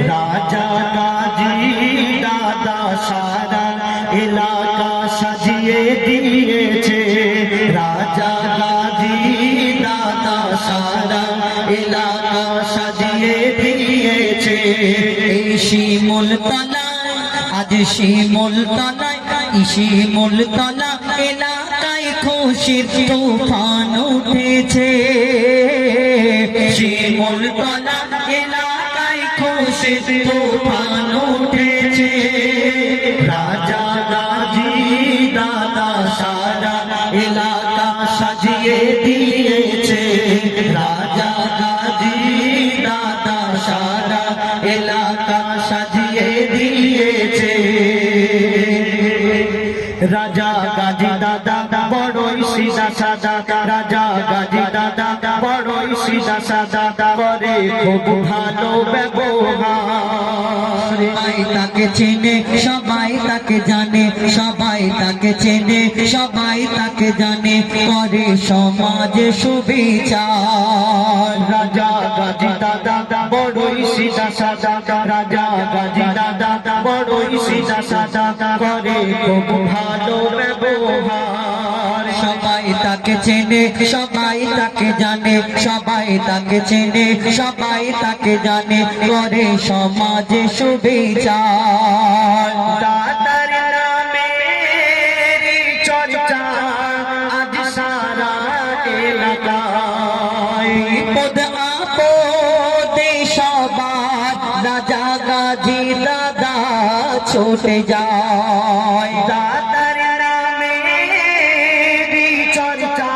রাজা গাজী দাদা সারা এলাকা সাজিয়ে দিয়েছে। রাজা গাজী দাদা সারা এলাকা সাজিয়ে দিয়েছে। এই শিমুল তলায় আজ শিমুল তলায় শিমুল তলা এলাকায় খুশির তুফান উঠেছে। শিমুল তলা এলাকায় খুশির তুফান উঠেছে। রাজা গাজী দাদা সারা এলাকা সাজিয়ে দিয়েছে। রাজা গাজী দাদা সারা এলাকা সাজিয়ে দিয়েছে। রাজা গাজী দাদা বড়ই সিধা সাদা। রাজা গাজী দাদা বড়ই সিধা সাদা, করে খুব ভালো ব্যবহার। সবাই তাকে চেনে সবাই তাকে জানে, সবাই তাকে চেনে সবাই তাকে জানে, করে সমাজে সুবিচার। রাজা গাজী দাদা বড়ই সিধা সাদা। রাজা গাজী দাদা বড়ই সিধা সাদা, করে খুব ভালো ব্যবহার। সবাই তাকে চেনে সবাই তাকে জানে, সবাই তাকে চেনে সবাই তাকে জানে, করে সমাজে সুবিচার। দাদার নামের চর্চা আজ সারা এলাকায়। বিপদ আপদে সবার রাজা গাজী দাদা ছুটে যায়। দাদার নামের চর্চা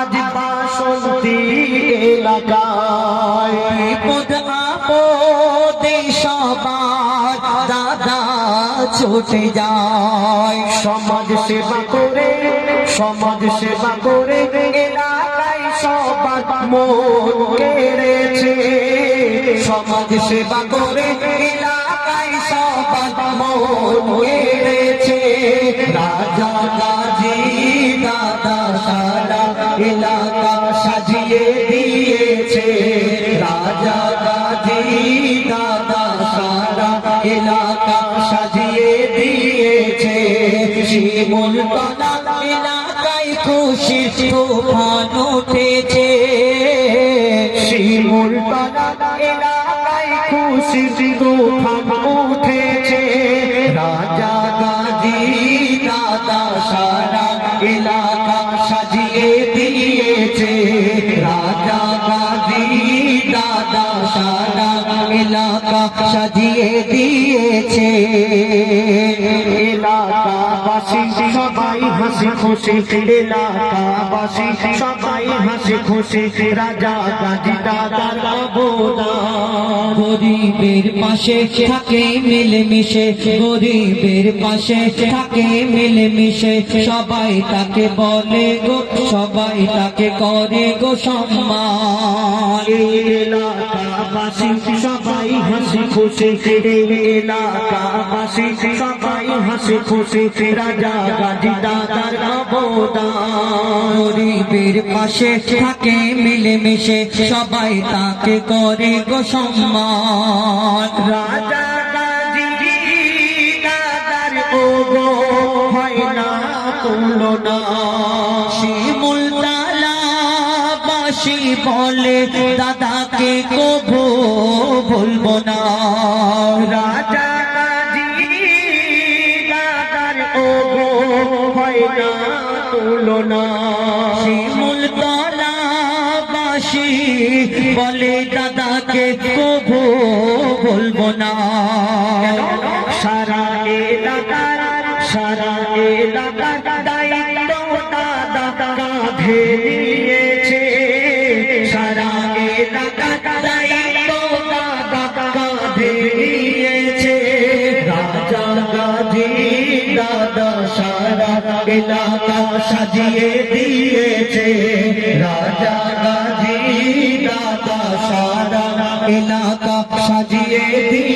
আজ বাসন্তী এলাকায়। বিপদ আপদে সবার দাদা ছুটে যায়। সমাজ সেবা করে সমাজ সেবা করে এলাকায় সবার মন কেড়েছে। সমাজ সেবা করে এলাকায় সবার মন কেড়েছে। রাজা গাজী দাদা সারা এলাকা সাজিয়ে দিয়েছে। রাজা গাজী দাদা সারা এলাকা সাজিয়ে দিয়েছে। শিমুল তলা এলাকায় খুশির তুফান উঠেছে। শিমুল তলা এলাকায় খুশির তুফান উঠেছে। রাজা গাজী দাদা সারা এলাকা সাজিয়ে দিয়েছে। রাজা গাজী দাদা সারা এলাকা সাজিয়ে দিয়েছে। এলাকাবাসী সবাই হাসি খুশি। এলাকাবাসী সবাই হাসি খুশি। রাজা গাজী দাদার অবদান। গরিবের পাশে থাকে মিলেমিশে, গরিবের পাশে থাকে মিলেমিশে, সবাই তাকে বলে গো সবাই তাকে করে গো সম্মান। এলাকাবাসী সবাই হাসি খুশি। এলাকাবাসী সবাই হাসি খুশি। রাজা গাজী দাদার অবদান। গরিবের পাশে থাকে মিলেমিশে, সবাই তাকে করে গো সম্মান। রাজা গাজী দাদার ওগো হয় না তুলনা। শিমুল তলা বাসী বলে দাদাকে কভু ভুলবো না। রাজা গাজী দাদার ওগো হয় না তুলনা। শিমুল তলা বাসী বলে দাদাকে কভু ভুলবো না। সারা এলাকার দায়িত্ব দাদা কাঁধে নিয়েছে। সারা এলাকার দায়িত্ব দাদা কাঁধে নিয়েছে। রাজা গাজী দাদা সারা এলাকা সাজিয়ে দিয়েছে। রাজা গাজী দাদা সারা এলাকা সাজিয়ে দিয়েছে।